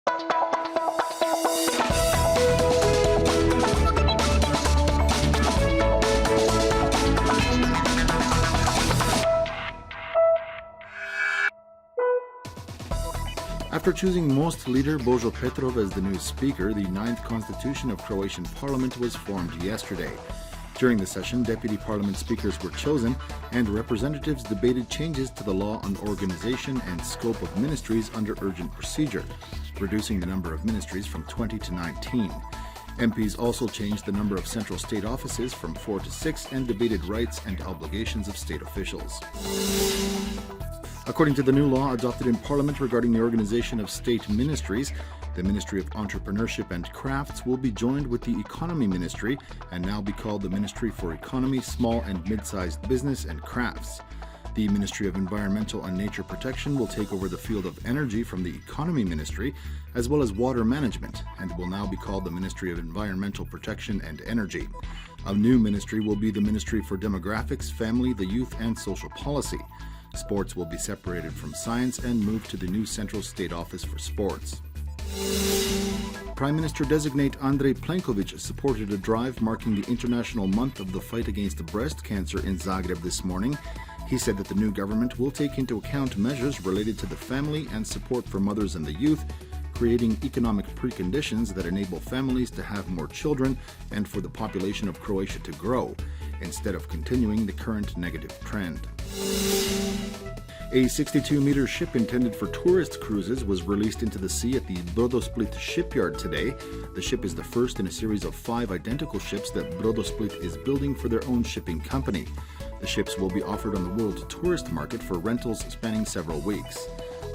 After choosing Most leader Božo Petrov as the new speaker, the 9th Constitution of Croatian Parliament was formed yesterday. During the session, deputy parliament speakers were chosen, and representatives debated changes to the law on organization and scope of ministries under urgent procedure, reducing the number of ministries from 20 to 19. MPs also changed the number of central state offices from 4 to 6 and debated rights and obligations of state officials. According to the new law adopted in Parliament regarding the organization of state ministries, the Ministry of Entrepreneurship and Crafts will be joined with the Economy Ministry and now be called the Ministry for Economy, Small and Mid-Sized Business and Crafts. The Ministry of Environmental and Nature Protection will take over the field of energy from the Economy Ministry, as well as water management, and will now be called the Ministry of Environmental Protection and Energy. A new ministry will be the Ministry for Demographics, Family, the Youth and Social Policy. Sports will be separated from science and moved to the new Central State Office for Sports. Prime Minister-designate Andrej Plenković supported a drive marking the International Month of the Fight Against Breast Cancer in Zagreb this morning. He said that the new government will take into account measures related to the family and support for mothers and the youth, creating economic preconditions that enable families to have more children and for the population of Croatia to grow, instead of continuing the current negative trend. A 62-meter ship intended for tourist cruises was released into the sea at the Brodosplit shipyard today. The ship is the first in a series of 5 identical ships that Brodosplit is building for their own shipping company. The ships will be offered on the world tourist market for rentals spanning several weeks.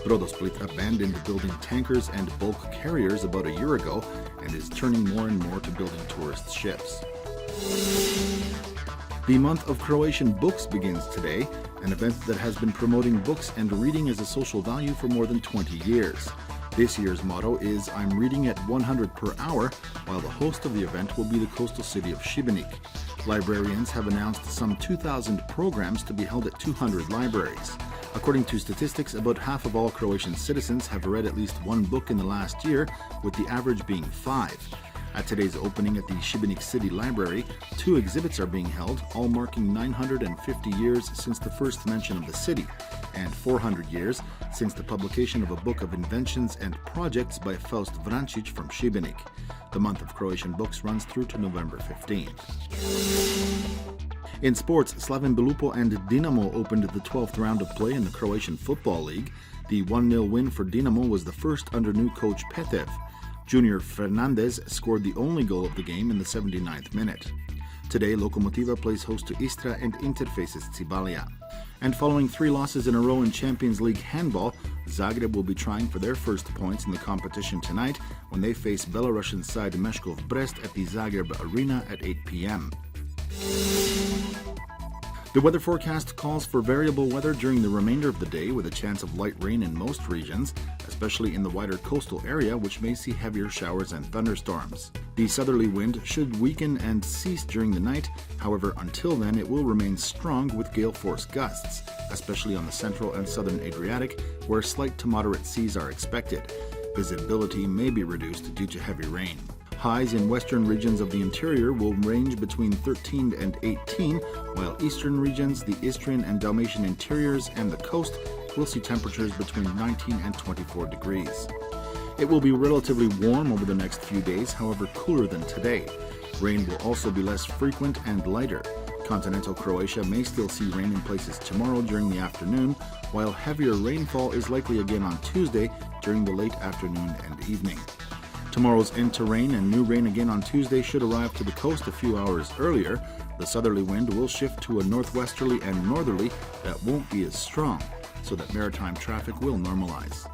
Brodosplit abandoned building tankers and bulk carriers about a year ago and is turning more and more to building tourist ships. The month of Croatian books begins today, an event that has been promoting books and reading as a social value for more than 20 years. This year's motto is "I'm reading at 100 per hour," while the host of the event will be the coastal city of Šibenik. Librarians have announced some 2,000 programs to be held at 200 libraries. According to statistics, about half of all Croatian citizens have read at least one book in the last year, with the average being 5. At today's opening at the Šibenik City Library, 2 exhibits are being held, all marking 950 years since the first mention of the city, and 400 years since the publication of a book of inventions and projects by Faust Vrancic from Šibenik. The month of Croatian books runs through to November 15th. In sports, Slaven Belupo and Dinamo opened the 12th round of play in the Croatian Football League. The 1-0 win for Dinamo was the first under new coach Petev. Junior Fernandez scored the only goal of the game in the 79th minute. Today, Lokomotiva plays host to Istra and Inter faces Cibalia. And following 3 losses in a row in Champions League handball, Zagreb will be trying for their first points in the competition tonight when they face Belarusian side Meshkov Brest at the Zagreb Arena at 8 p.m. The weather forecast calls for variable weather during the remainder of the day with a chance of light rain in most regions, especially in the wider coastal area, which may see heavier showers and thunderstorms. The southerly wind should weaken and cease during the night. However, until then, it will remain strong with gale force gusts, especially on the central and southern Adriatic, where slight to moderate seas are expected. Visibility may be reduced due to heavy rain. Highs in western regions of the interior will range between 13 and 18, while eastern regions, the Istrian and Dalmatian interiors, and the coast will see temperatures between 19 and 24 degrees. It will be relatively warm over the next few days, however cooler than today. Rain will also be less frequent and lighter. Continental Croatia may still see rain in places tomorrow during the afternoon, while heavier rainfall is likely again on Tuesday during the late afternoon and evening. Tomorrow's end to rain and new rain again on Tuesday should arrive to the coast a few hours earlier. The southerly wind will shift to a northwesterly and northerly that won't be as strong, so that maritime traffic will normalize.